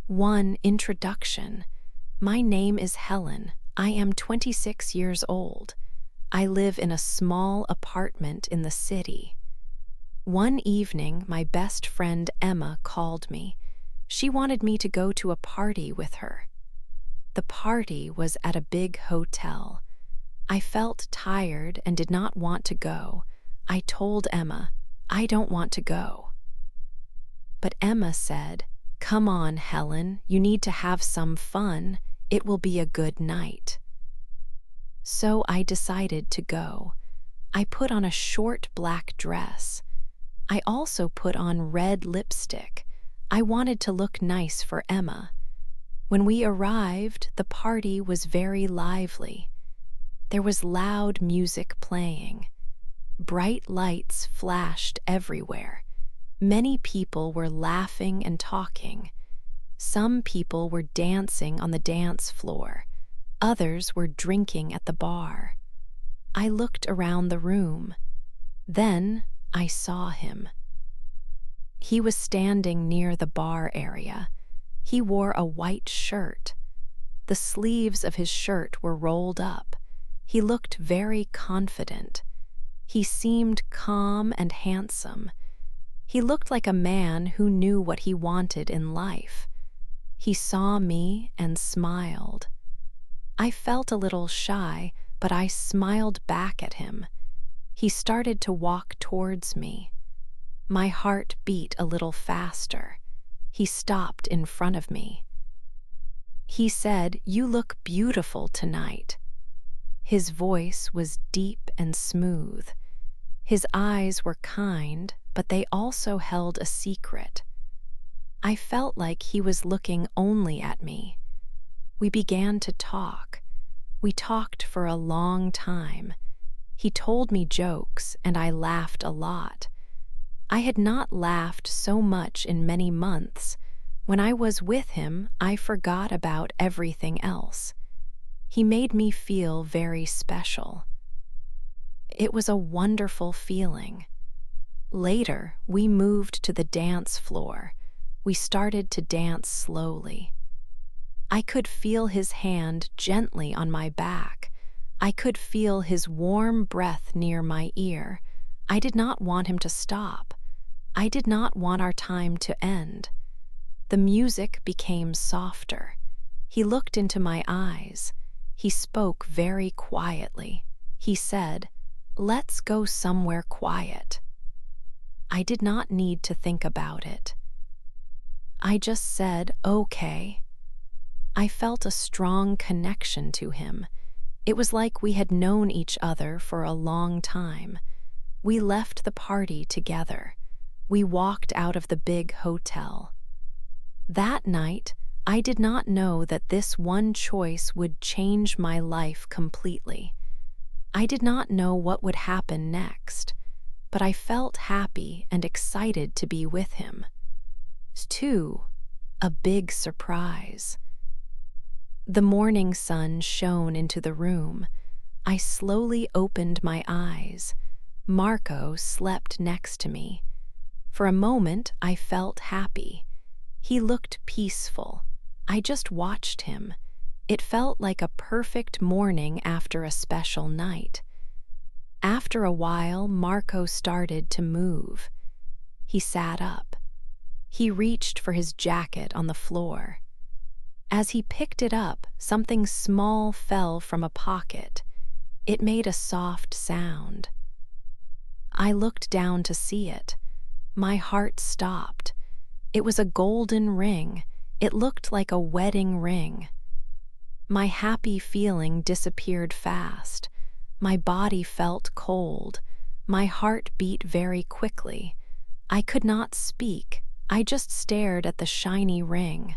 1. Introduction. My name is Helen. I am 26 years old. I live in a small apartment in the city. One evening, my best friend Emma called me. She wanted me to go to a party with her. The party was at a big hotel. I felt tired and did not want to go. I told Emma, I don't want to go. But Emma said, "Come on, Helen, you need to have some fun. It will be a good night." So I decided to go. I put on a short black dress. I also put on red lipstick. I wanted to look nice for Emma. When we arrived, the party was very lively. There was loud music playing. Bright lights flashed everywhere. Many people were laughing and talking. Some people were dancing on the dance floor. Others were drinking at the bar. I looked around the room. Then I saw him. He was standing near the bar area. He wore a white shirt. The sleeves of his shirt were rolled up. He looked very confident. He seemed calm and handsome. He looked like a man who knew what he wanted in life. He saw me and smiled. I felt a little shy, but I smiled back at him. He started to walk towards me. My heart beat a little faster. He stopped in front of me. He said, "You look beautiful tonight." His voice was deep and smooth. His eyes were kind, but they also held a secret. I felt like he was looking only at me. We began to talk. We talked for a long time. He told me jokes, and I laughed a lot. I had not laughed so much in many months. When I was with him, I forgot about everything else. He made me feel very special. It was a wonderful feeling. Later, we moved to the dance floor. We started to dance slowly. I could feel his hand gently on my back. I could feel his warm breath near my ear. I did not want him to stop. I did not want our time to end. The music became softer. He looked into my eyes. He spoke very quietly. He said, "Let's go somewhere quiet." I did not need to think about it. I just said, "Okay." I felt a strong connection to him. It was like we had known each other for a long time. We left the party together. We walked out of the big hotel. That night, I did not know that this one choice would change my life completely. I did not know what would happen next, but I felt happy and excited to be with him. 2. A big surprise. The morning sun shone into the room. I slowly opened my eyes. Marco slept next to me. For a moment, I felt happy. He looked peaceful. I just watched him. It felt like a perfect morning after a special night. After a while, Marco started to move. He sat up. He reached for his jacket on the floor. As he picked it up, something small fell from a pocket. It made a soft sound. I looked down to see it. My heart stopped. It was a golden ring. It looked like a wedding ring. My happy feeling disappeared fast. My body felt cold. My heart beat very quickly. I could not speak. I just stared at the shiny ring.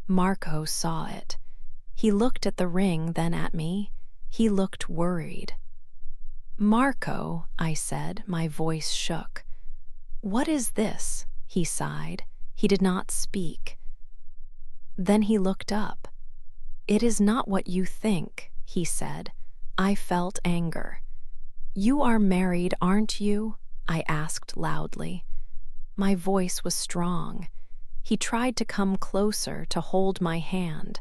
Marco saw it. He looked at the ring, then at me. He looked worried. "Marco," I said, my voice shook. "What is this?" He sighed. He did not speak. Then he looked up. "It is not what you think," he said. I felt anger. "You are married, aren't you?" I asked loudly. My voice was strong. He tried to come closer to hold my hand,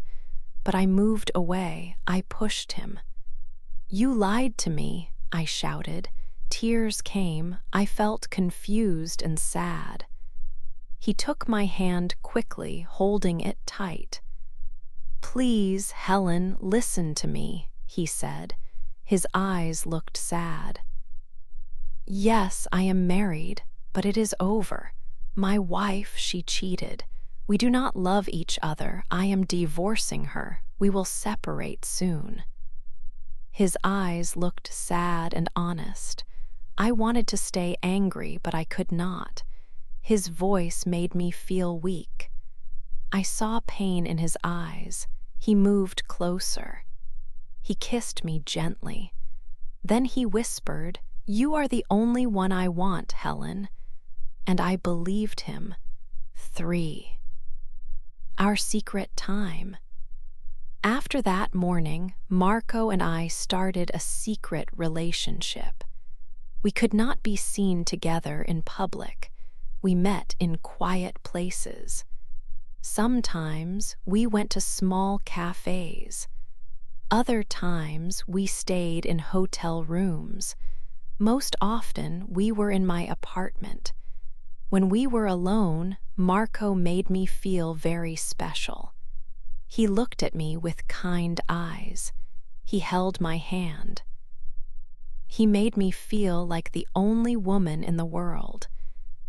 but I moved away. I pushed him. "You lied to me," I shouted. Tears came. I felt confused and sad. He took my hand quickly, holding it tight. "Please, Helen, listen to me," he said. His eyes looked sad. "Yes, I am married, but it is over. My wife, she cheated. We do not love each other. I am divorcing her. We will separate soon." His eyes looked sad and honest. I wanted to stay angry, but I could not. His voice made me feel weak. I saw pain in his eyes. He moved closer. He kissed me gently. Then he whispered, "You are the only one I want, Helen." And I believed him. 3. Our secret time. After that morning, Marco and I started a secret relationship. We could not be seen together in public. We met in quiet places. Sometimes we went to small cafes. Other times we stayed in hotel rooms. Most often we were in my apartment. When we were alone, Marco made me feel very special. He looked at me with kind eyes. He held my hand. He made me feel like the only woman in the world.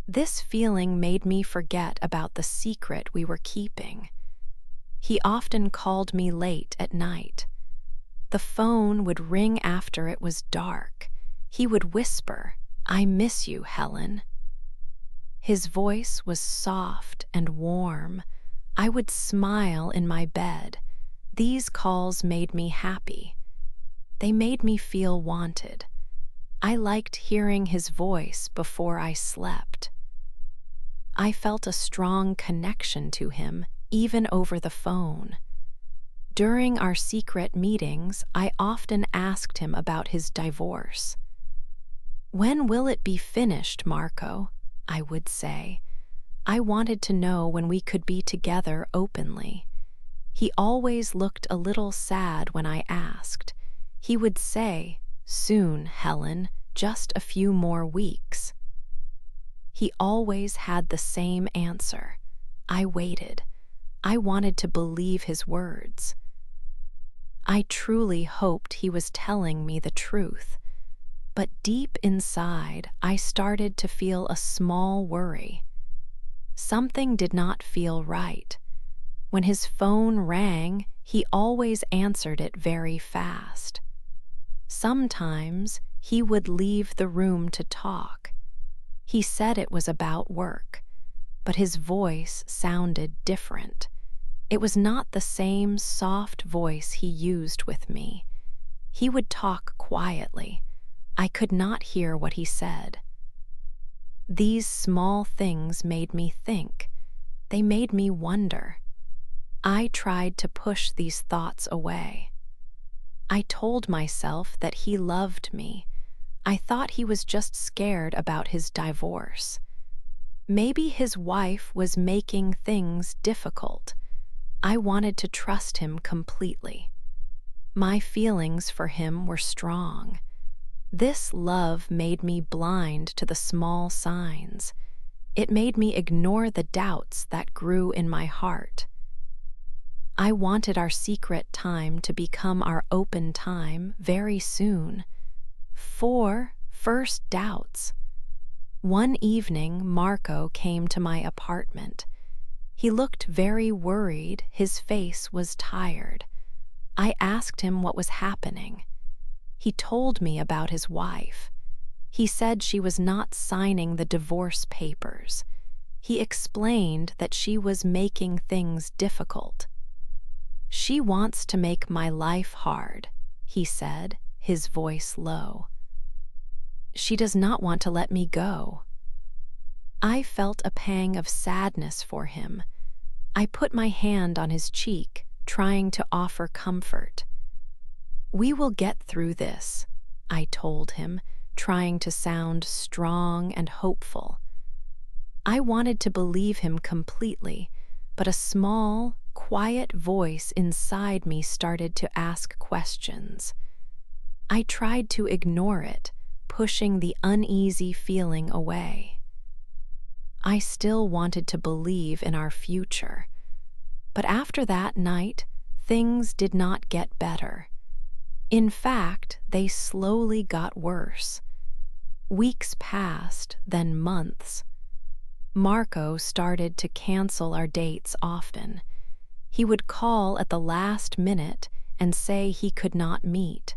This feeling made me forget about the secret we were keeping. He often called me late at night. The phone would ring after it was dark. He would whisper, "I miss you, Helen." His voice was soft and warm. I would smile in my bed. These calls made me happy. They made me feel wanted. I liked hearing his voice before I slept. I felt a strong connection to him, even over the phone. During our secret meetings, I often asked him about his divorce. "When will it be finished, Marco?" I would say. I wanted to know when we could be together openly. He always looked a little sad when I asked. He would say, "Soon, Helen, just a few more weeks." He always had the same answer. I waited. I wanted to believe his words. I truly hoped he was telling me the truth. But deep inside, I started to feel a small worry. Something did not feel right. When his phone rang, he always answered it very fast. Sometimes he would leave the room to talk. He said it was about work, but his voice sounded different. It was not the same soft voice he used with me. He would talk quietly. I could not hear what he said. These small things made me think. They made me wonder. I tried to push these thoughts away. I told myself that he loved me. I thought he was just scared about his divorce. Maybe his wife was making things difficult. I wanted to trust him completely. My feelings for him were strong. This love made me blind to the small signs. It made me ignore the doubts that grew in my heart. I wanted our secret time to become our open time very soon. 4 first doubts. One evening, Marco came to my apartment. He looked very worried. His face was tired. I asked him what was happening. He told me about his wife. He said she was not signing the divorce papers. He explained that she was making things difficult. "She wants to make my life hard," he said, his voice low. "She does not want to let me go." I felt a pang of sadness for him. I put my hand on his cheek, trying to offer comfort. "We will get through this," I told him, trying to sound strong and hopeful. I wanted to believe him completely, but a small, quiet voice inside me started to ask questions. I tried to ignore it, pushing the uneasy feeling away. I still wanted to believe in our future, but after that night, things did not get better. In fact, they slowly got worse. Weeks passed, then months. Marco started to cancel our dates often. He would call at the last minute and say he could not meet.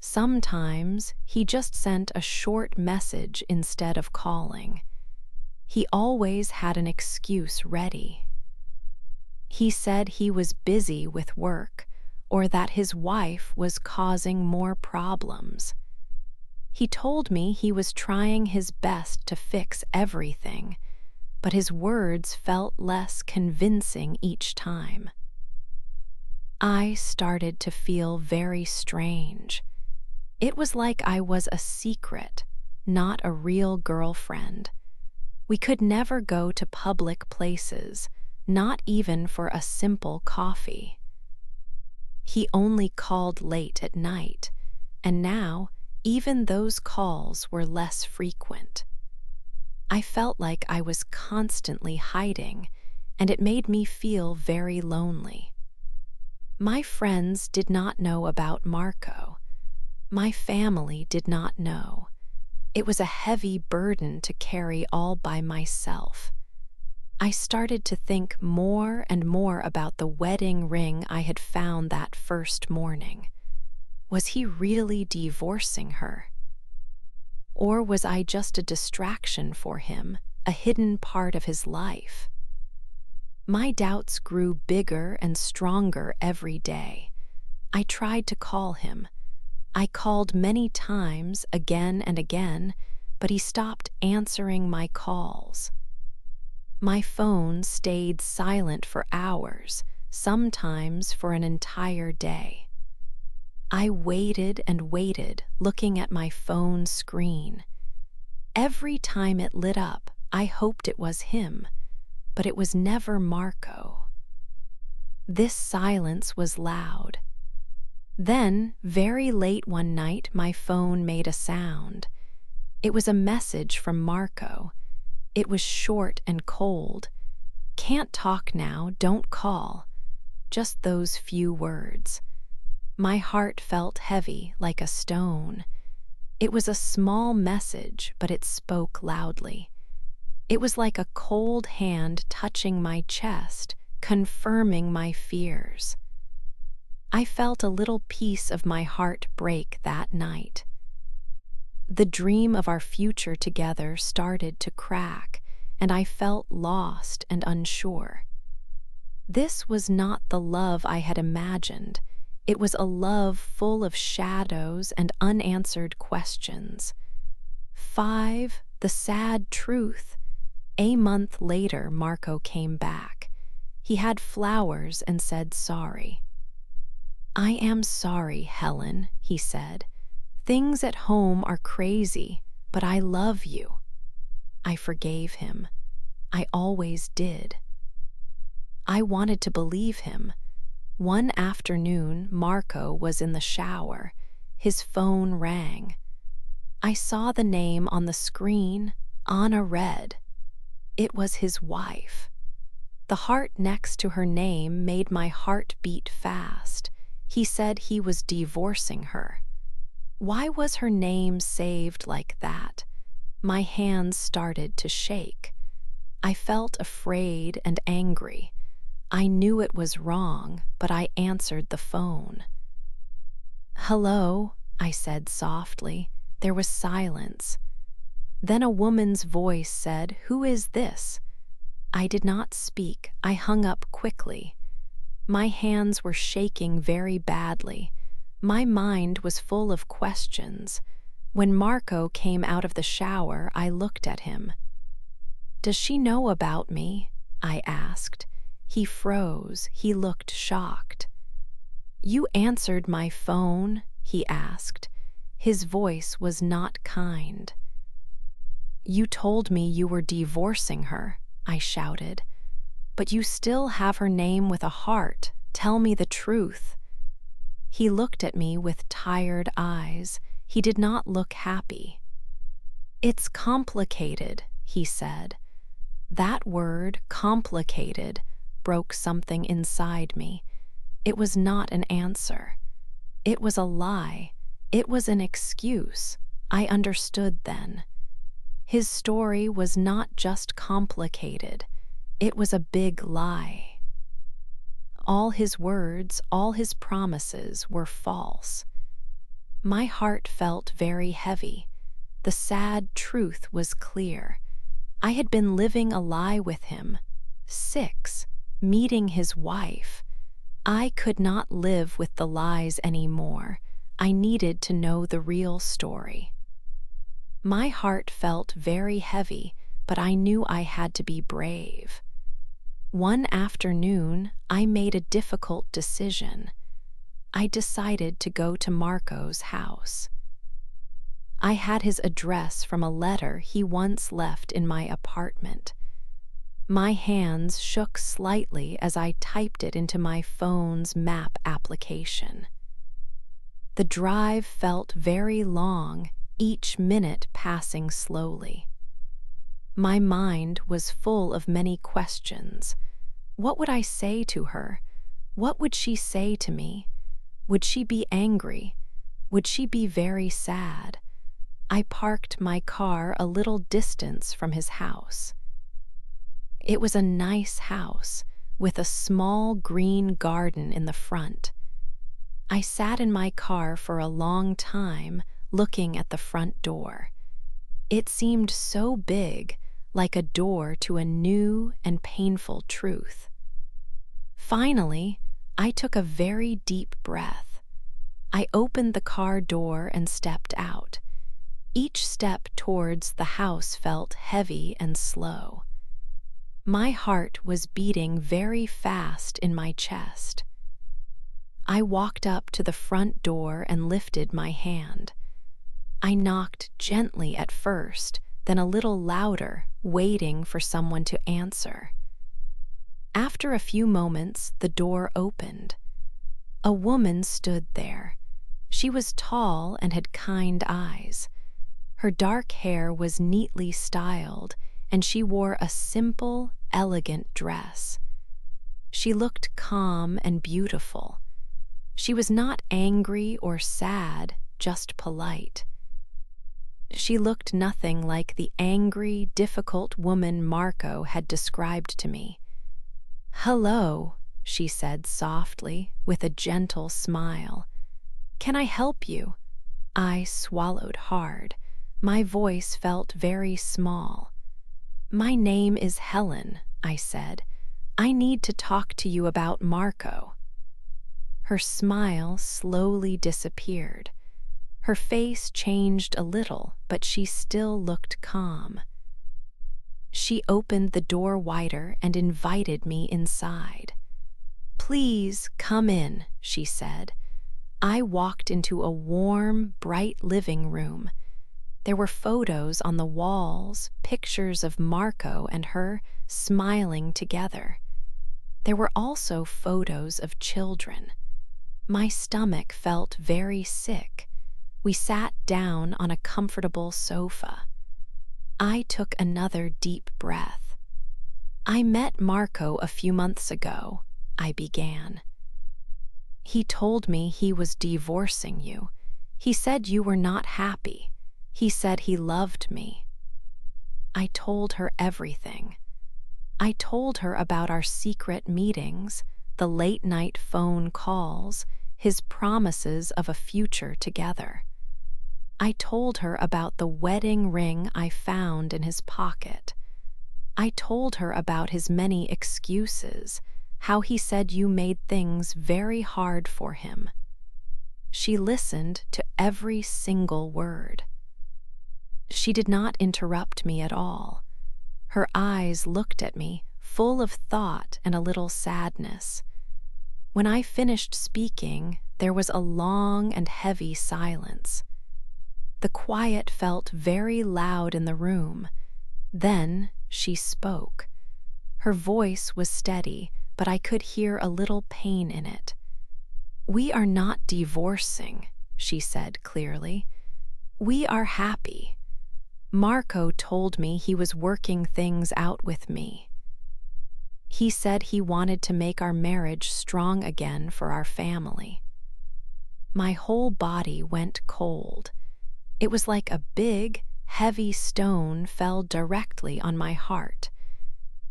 Sometimes he just sent a short message instead of calling. He always had an excuse ready. He said he was busy with work or that his wife was causing more problems. He told me he was trying his best to fix everything, but his words felt less convincing each time. I started to feel very strange. It was like I was a secret, not a real girlfriend. We could never go to public places, not even for a simple coffee. He only called late at night, and now even those calls were less frequent. I felt like I was constantly hiding, and it made me feel very lonely. My friends did not know about Marco. My family did not know. It was a heavy burden to carry all by myself. I started to think more and more about the wedding ring I had found that first morning. Was he really divorcing her? Or was I just a distraction for him, a hidden part of his life? My doubts grew bigger and stronger every day. I tried to call him. I called many times, again and again, but he stopped answering my calls. My phone stayed silent for hours, sometimes for an entire day. I waited and waited, looking at my phone screen. Every time it lit up, I hoped it was him, but it was never Marco. This silence was loud. Then, very late one night, my phone made a sound. It was a message from Marco. It was short and cold. "Can't talk now, don't call." Just those few words. My heart felt heavy, like a stone. It was a small message, but it spoke loudly. It was like a cold hand touching my chest, confirming my fears. I felt a little piece of my heart break that night. The dream of our future together started to crack, and I felt lost and unsure. This was not the love I had imagined. It was a love full of shadows and unanswered questions. 5. The sad truth. A month later, Marco came back. He had flowers and said sorry. "I am sorry, Helen," he said. "Things at home are crazy, but I love you." I forgave him. I always did. I wanted to believe him. One afternoon, Marco was in the shower. His phone rang. I saw the name on the screen, Anna Red. It was his wife. The heart next to her name made my heart beat fast. He said he was divorcing her. Why was her name saved like that? My hands started to shake. I felt afraid and angry. I knew it was wrong, but I answered the phone. "Hello," I said softly. There was silence. Then a woman's voice said, "Who is this?" I did not speak. I hung up quickly. My hands were shaking very badly. My mind was full of questions. When Marco came out of the shower, I looked at him. "Does she know about me?" I asked. He froze. He looked shocked. "You answered my phone?" he asked. His voice was not kind. "You told me you were divorcing her," I shouted. But you still have her name with a heart. Tell me the truth." He looked at me with tired eyes. He did not look happy. "It's complicated," he said. That word, complicated, broke something inside me. It was not an answer. It was a lie. It was an excuse. I understood then. His story was not just complicated. It was a big lie. All his words, all his promises were false. My heart felt very heavy. The sad truth was clear. I had been living a lie with him. 6, meeting his wife. I could not live with the lies anymore. I needed to know the real story. My heart felt very heavy, but I knew I had to be brave. One afternoon, I made a difficult decision. I decided to go to Marco's house. I had his address from a letter he once left in my apartment. My hands shook slightly as I typed it into my phone's map application. The drive felt very long, each minute passing slowly. My mind was full of many questions. What would I say to her? What would she say to me? Would she be angry? Would she be very sad? I parked my car a little distance from his house. It was a nice house with a small green garden in the front. I sat in my car for a long time, looking at the front door. It seemed so big, like a door to a new and painful truth. Finally, I took a very deep breath. I opened the car door and stepped out. Each step towards the house felt heavy and slow. My heart was beating very fast in my chest. I walked up to the front door and lifted my hand. I knocked gently at first, then a little louder, waiting for someone to answer. After a few moments, the door opened. A woman stood there. She was tall and had kind eyes. Her dark hair was neatly styled, and she wore a simple, elegant dress. She looked calm and beautiful. She was not angry or sad, just polite. She looked nothing like the angry, difficult woman Marco had described to me. "Hello," she said softly, with a gentle smile. "Can I help you?" I swallowed hard. My voice felt very small. "My name is Helen," I said. "I need to talk to you about Marco." Her smile slowly disappeared. Her face changed a little, but she still looked calm. She opened the door wider and invited me inside. "Please come in," she said. I walked into a warm, bright living room. There were photos on the walls, pictures of Marco and her smiling together. There were also photos of children. My stomach felt very sick. We sat down on a comfortable sofa. I took another deep breath. "I met Marco a few months ago," I began. "He told me he was divorcing you. He said you were not happy. He said he loved me." I told her everything. I told her about our secret meetings, the late-night phone calls, his promises of a future together. I told her about the wedding ring I found in his pocket. I told her about his many excuses, how he said you made things very hard for him. She listened to every single word. She did not interrupt me at all. Her eyes looked at me, full of thought and a little sadness. When I finished speaking, there was a long and heavy silence. The quiet felt very loud in the room. Then she spoke. Her voice was steady, but I could hear a little pain in it. "We are not divorcing," she said clearly. "We are happy. Marco told me he was working things out with me. He said he wanted to make our marriage strong again for our family." My whole body went cold. It was like a big, heavy stone fell directly on my heart.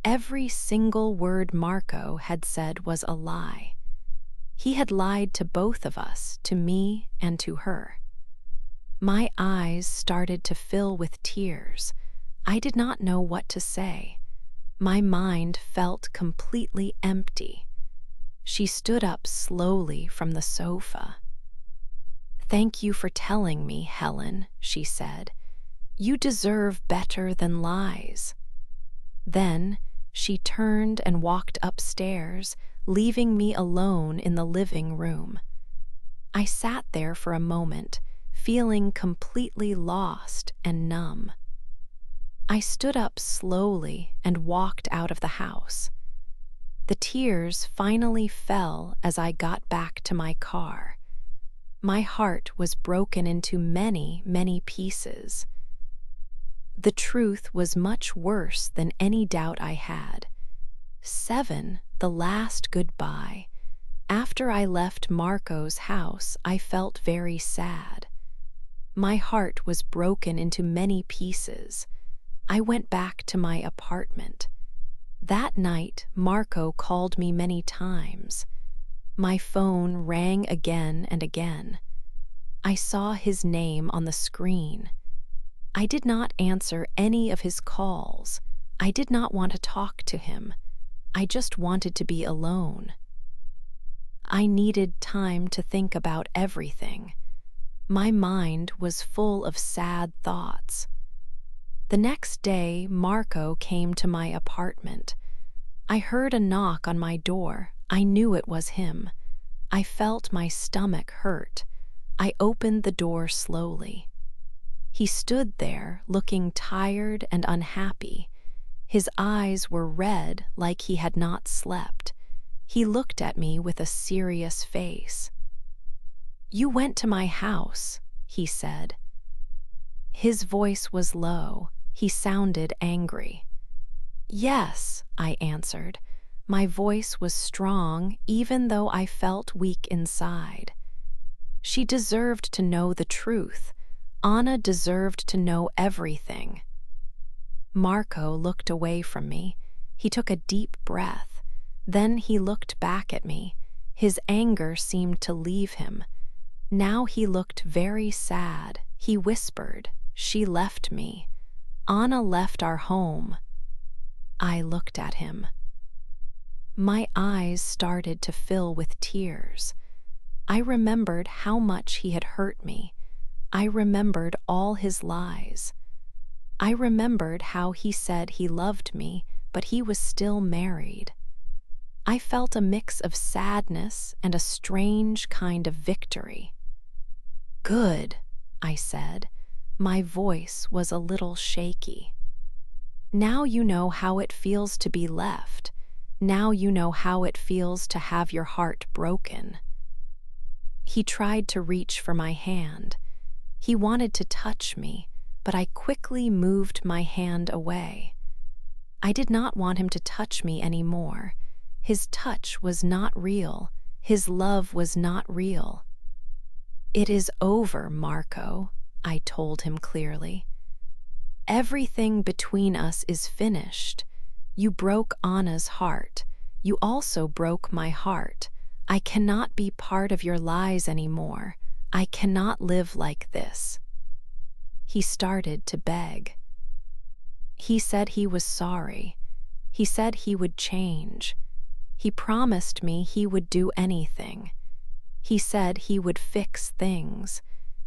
Every single word Marco had said was a lie. He had lied to both of us, to me and to her. My eyes started to fill with tears. I did not know what to say. My mind felt completely empty. She stood up slowly from the sofa. "Thank you for telling me, Helen," she said. "You deserve better than lies." Then she turned and walked upstairs, leaving me alone in the living room. I sat there for a moment, feeling completely lost and numb. I stood up slowly and walked out of the house. The tears finally fell as I got back to my car. My heart was broken into many, many pieces. The truth was much worse than any doubt I had. 7, the last goodbye. After I left Marco's house, I felt very sad. My heart was broken into many pieces. I went back to my apartment. That night, Marco called me many times. My phone rang again and again. I saw his name on the screen. I did not answer any of his calls. I did not want to talk to him. I just wanted to be alone. I needed time to think about everything. My mind was full of sad thoughts. The next day, Marco came to my apartment. I heard a knock on my door. I knew it was him. I felt my stomach hurt. I opened the door slowly. He stood there, looking tired and unhappy. His eyes were red like he had not slept. He looked at me with a serious face. "You went to my house," he said. His voice was low. He sounded angry. "Yes," I answered. My voice was strong, even though I felt weak inside. She deserved to know the truth. Anna deserved to know everything. Marco looked away from me. He took a deep breath. Then he looked back at me. His anger seemed to leave him. Now he looked very sad. He whispered, "She left me. Anna left our home." I looked at him. My eyes started to fill with tears. I remembered how much he had hurt me. I remembered all his lies. I remembered how he said he loved me, but he was still married. I felt a mix of sadness and a strange kind of victory. "Good," I said. My voice was a little shaky. "Now you know how it feels to be left. Now you know how it feels to have your heart broken." He tried to reach for my hand. He wanted to touch me, but I quickly moved my hand away. I did not want him to touch me anymore. His touch was not real. His love was not real. "It is over, Marco," I told him clearly. "Everything between us is finished. You broke Anna's heart. You also broke my heart. I cannot be part of your lies anymore. I cannot live like this." He started to beg. He said he was sorry. He said he would change. He promised me he would do anything. He said he would fix things.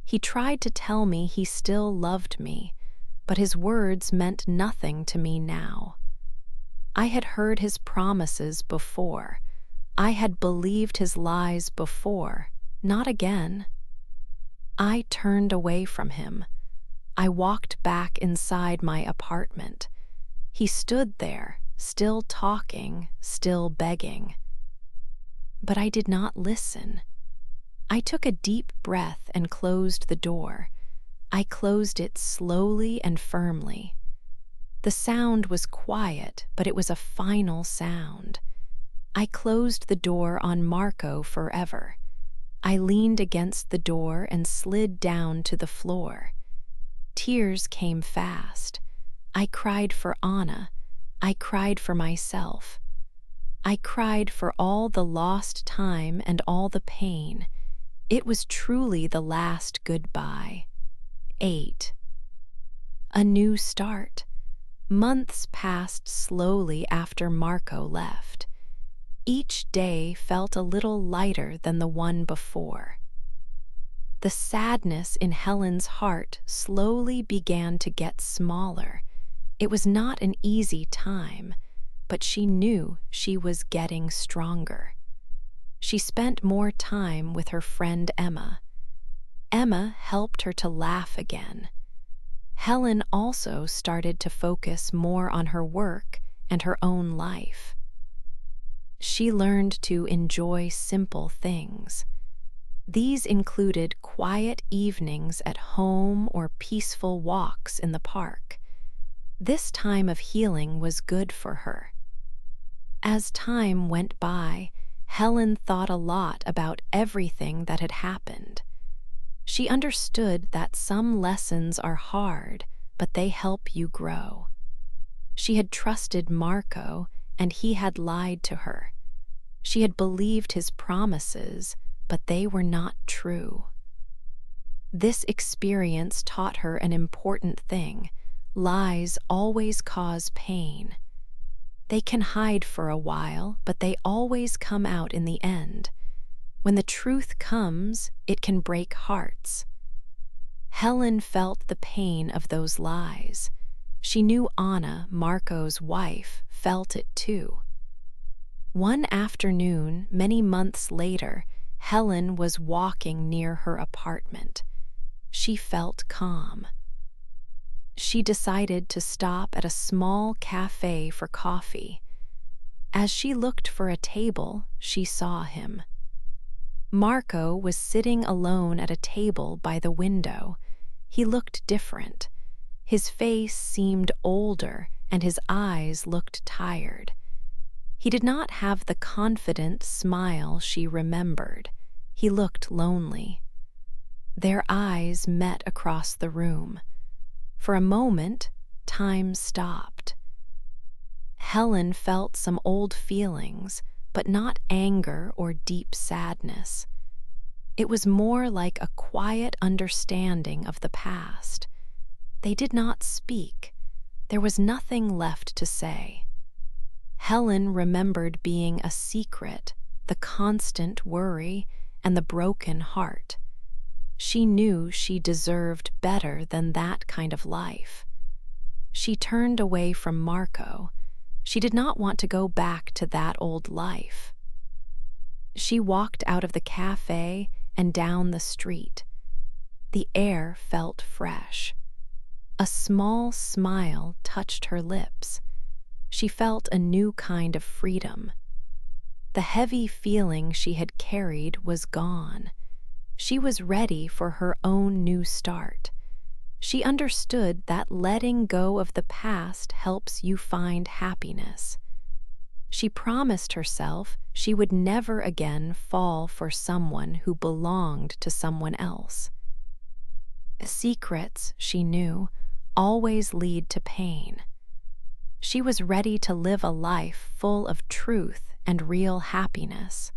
He tried to tell me he still loved me, but his words meant nothing to me now. I had heard his promises before. I had believed his lies before. Not again. I turned away from him. I walked back inside my apartment. He stood there, still talking, still begging. But I did not listen. I took a deep breath and closed the door. I closed it slowly and firmly. The sound was quiet, but it was a final sound. I closed the door on Marco forever. I leaned against the door and slid down to the floor. Tears came fast. I cried for Anna. I cried for myself. I cried for all the lost time and all the pain. It was truly the last goodbye. 8. A new start. Months passed slowly after Marco left. Each day felt a little lighter than the one before. The sadness in Helen's heart slowly began to get smaller. It was not an easy time, but she knew she was getting stronger. She spent more time with her friend Emma. Emma helped her to laugh again. Helen also started to focus more on her work and her own life. She learned to enjoy simple things. These included quiet evenings at home or peaceful walks in the park. This time of healing was good for her. As time went by, Helen thought a lot about everything that had happened. She understood that some lessons are hard, but they help you grow. She had trusted Marco, and he had lied to her. She had believed his promises, but they were not true. This experience taught her an important thing. Lies always cause pain. They can hide for a while, but they always come out in the end. When the truth comes, it can break hearts. Helen felt the pain of those lies. She knew Anna, Marco's wife, felt it too. One afternoon, many months later, Helen was walking near her apartment. She felt calm. She decided to stop at a small cafe for coffee. As she looked for a table, she saw him. Marco was sitting alone at a table by the window. He looked different. His face seemed older, and his eyes looked tired. He did not have the confident smile she remembered. He looked lonely. Their eyes met across the room. For a moment, time stopped. Helen felt some old feelings, but not anger or deep sadness. It was more like a quiet understanding of the past. They did not speak. There was nothing left to say. Helen remembered being a secret, the constant worry, and the broken heart. She knew she deserved better than that kind of life. She turned away from Marco. She did not want to go back to that old life. She walked out of the cafe and down the street. The air felt fresh. A small smile touched her lips. She felt a new kind of freedom. The heavy feeling she had carried was gone. She was ready for her own new start. She understood that letting go of the past helps you find happiness. She promised herself she would never again fall for someone who belonged to someone else. Secrets, she knew, always lead to pain. She was ready to live a life full of truth and real happiness.